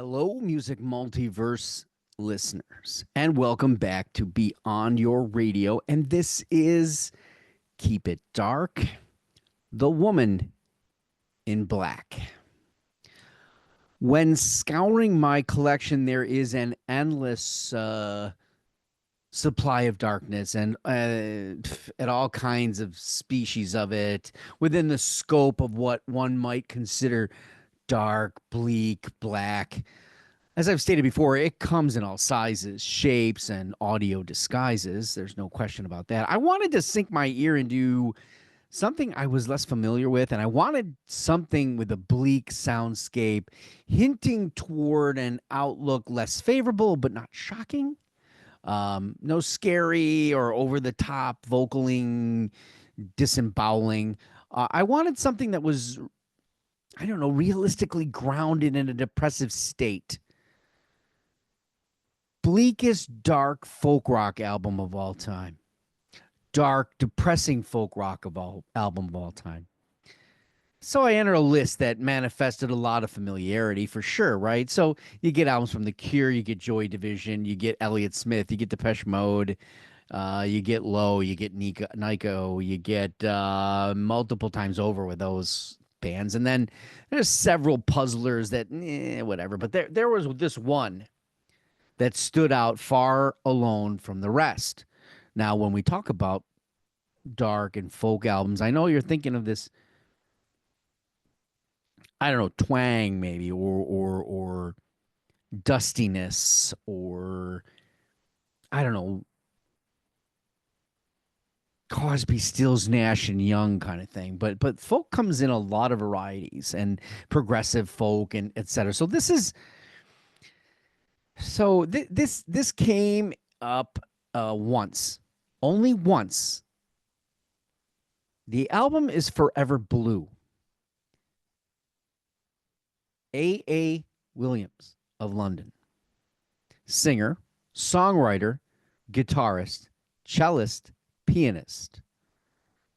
Hello, Music Multiverse listeners, and welcome back to Beyond Your Radio. And this is Keep It Dark, The Woman in Black. When scouring my collection, there is an endless supply of darkness and at all kinds of species of it within the scope of what one might consider dark, bleak, black. As I've stated before, it comes in all sizes, shapes, and audio disguises. There's no question about that. I wanted to sink my ear into something I was less familiar with, and I wanted something with a bleak soundscape, hinting toward an outlook less favorable, but not shocking. No scary or over-the-top vocaling, disemboweling. I wanted something that was, I don't know, realistically grounded in a depressive state. Bleakest dark folk rock album of all time. Dark, depressing folk rock album of all time. So I entered a list that manifested a lot of familiarity for sure, right? So you get albums from The Cure, you get Joy Division, you get Elliott Smith, you get Depeche Mode, you get Low, you get Nico, you get multiple times over with those bands. And then there's several puzzlers that, whatever. But there was this one that stood out far alone from the rest. Now, when we talk about dark and folk albums, I know you're thinking of this, I don't know, twang maybe, or dustiness, or I don't know, Crosby, Stills, Nash and Young kind of thing. But folk comes in a lot of varieties, and progressive folk and etc. So this came up once, only once. The album is Forever Blue. A. Williams of London. Singer, songwriter, guitarist, cellist, pianist.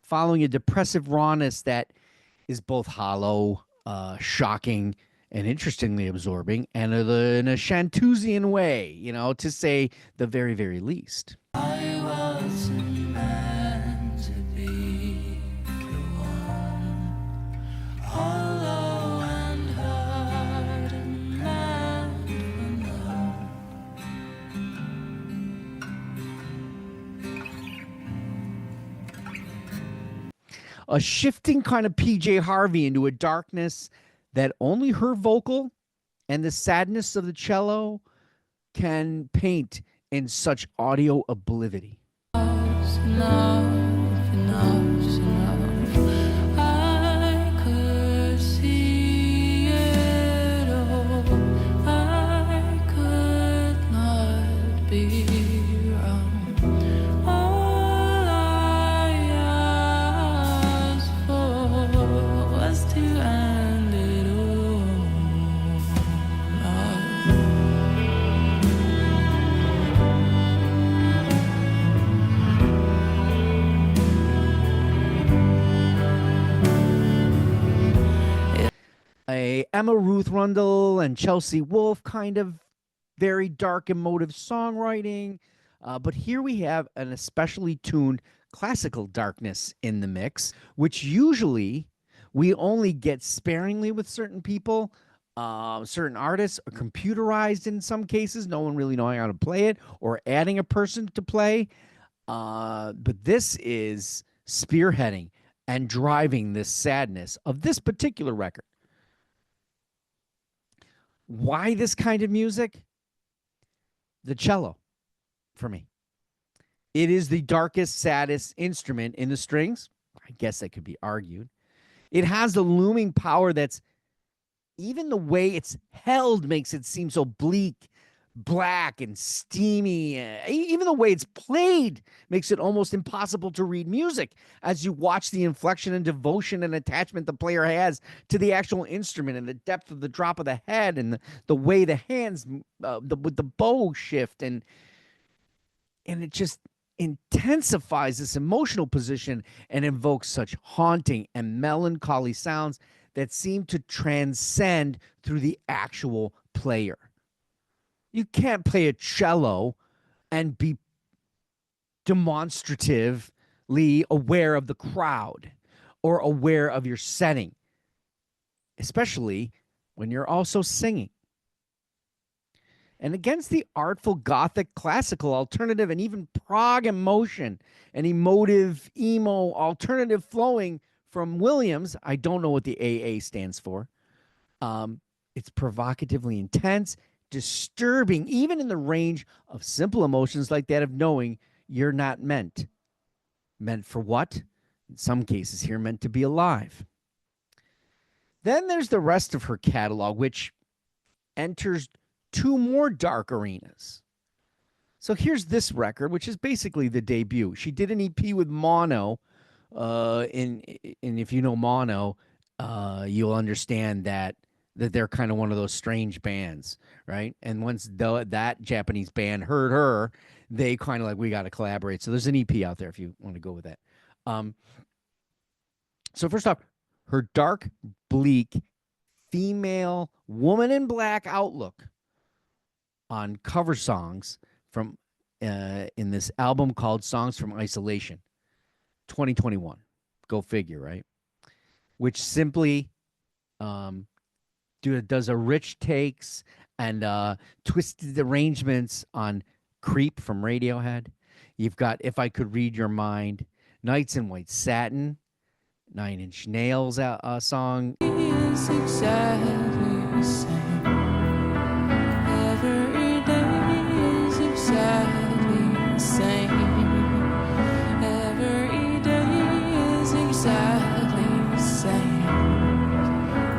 Following a depressive rawness that is both hollow, shocking, and interestingly absorbing, and in a Shantuzian way, to say the very, very least. I wasn't meant to be the one, hollow and hard and meant A shifting kind of PJ Harvey into a darkness that only her vocal and the sadness of the cello can paint in such audio oblivion. I could see it all. I could not be wrong. All I asked for was to end it all. A Emma Ruth Rundle and Chelsea Wolfe kind of very dark, emotive songwriting. But here we have an especially tuned classical darkness in the mix, which usually we only get sparingly with certain people, certain artists, or computerized in some cases, no one really knowing how to play it, or adding a person to play. But this is spearheading and driving this sadness of this particular record. Why this kind of music? The cello, for me. It is the darkest, saddest instrument in the strings. I guess that could be argued. It has the looming power that's, even the way it's held makes it seem so bleak, black, and steamy. Even the way it's played makes it almost impossible to read music as you watch the inflection and devotion and attachment the player has to the actual instrument, and the depth of the drop of the head, and the way the hands with the bow shift, and it just intensifies this emotional position and invokes such haunting and melancholy sounds that seem to transcend through the actual player. You can't play a cello and be demonstratively aware of the crowd or aware of your setting, especially when you're also singing. And against the artful Gothic, classical, alternative, and even prog emotion and emotive, emo, alternative flowing from Williams, I don't know what the AA stands for. It's provocatively intense, disturbing, even in the range of simple emotions like that of knowing you're not meant. Meant for what? In some cases here, meant to be alive. Then there's the rest of her catalog, which enters two more dark arenas. So here's this record, which is basically the debut. She did an EP with Mono, and if you know Mono, you'll understand that they're kind of one of those strange bands, right? And once that Japanese band heard her, they kind of like, we got to collaborate. So there's an EP out there if you want to go with that. So first off, her dark, bleak, female, woman in black outlook on cover songs from in this album called Songs from Isolation, 2021. Go figure, right? Which simply does a rich takes and twisted arrangements on Creep from Radiohead. You've got If I Could Read Your Mind, Nights in White Satin, Nine Inch Nails song. Is exactly the same. Every day is exactly the same. Every day is exactly the same.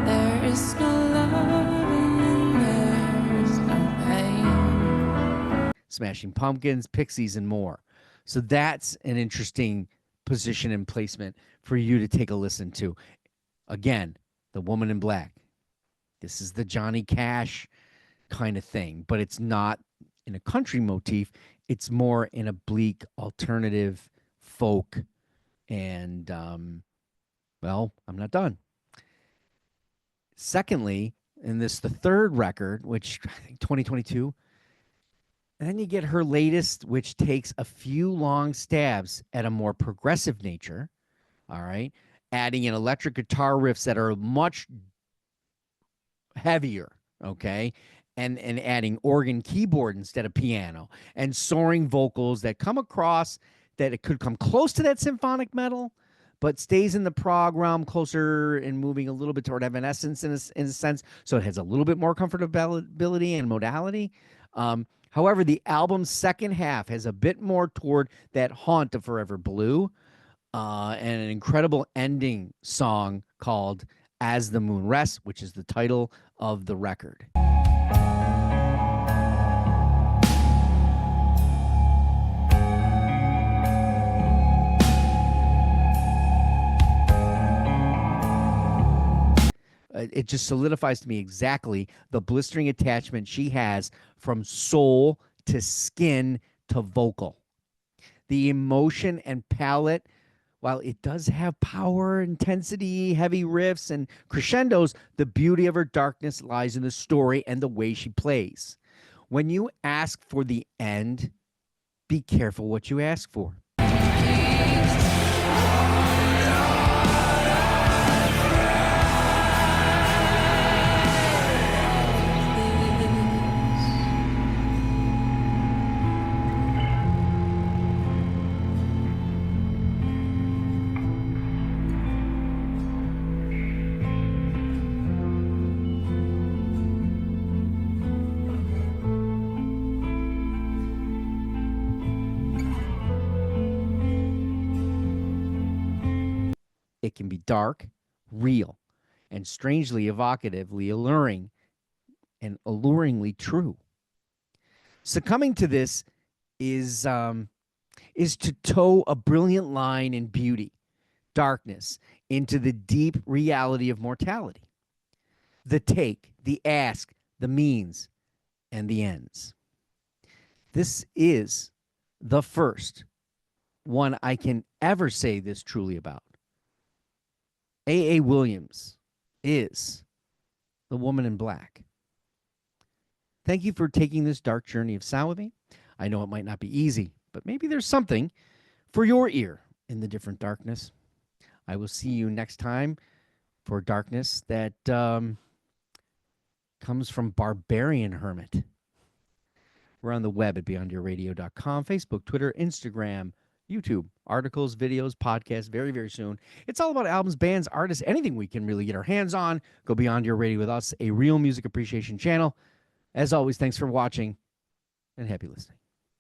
There is no love and there is no pain. Smashing Pumpkins, Pixies, and more. So that's an interesting position and placement for you to take a listen to. Again, The Woman in Black. This is the Johnny Cash kind of thing, but it's not in a country motif. It's more in a bleak alternative folk. And, well, I'm not done. Secondly, and this the third record, which I think 2022, and then you get her latest, which takes a few long stabs at a more progressive nature. All right. Adding in electric guitar riffs that are much heavier. Okay. And adding organ keyboard instead of piano and soaring vocals that come across that it could come close to that symphonic metal, but stays in the prog realm, closer and moving a little bit toward evanescence in a sense. So it has a little bit more comfortability and modality. However, the album's second half has a bit more toward that haunt of Forever Blue, and an incredible ending song called As the Moon Rests, which is the title of the record. It just solidifies to me exactly the blistering attachment she has from soul to skin to vocal. The emotion and palette, while it does have power, intensity, heavy riffs, and crescendos, the beauty of her darkness lies in the story and the way she plays. When you ask for the end, be careful what you ask for. It can be dark, real, and strangely evocatively alluring and alluringly true. Succumbing to this is to toe a brilliant line in beauty, darkness, into the deep reality of mortality. The take, the ask, the means, and the ends. This is the first one I can ever say this truly about. A.A. Williams is the Woman in Black. Thank you for taking this dark journey of sound with me. I know it might not be easy, but maybe there's something for your ear in the different darkness. I will see you next time for darkness that comes from Barbarian Hermit. We're on the web at beyondyourradio.com, Facebook, Twitter, Instagram, YouTube, articles, videos, podcasts, very, very soon. It's all about albums, bands, artists, anything we can really get our hands on. Go Beyond Your Radio with us, a real music appreciation channel. As always, thanks for watching and happy listening.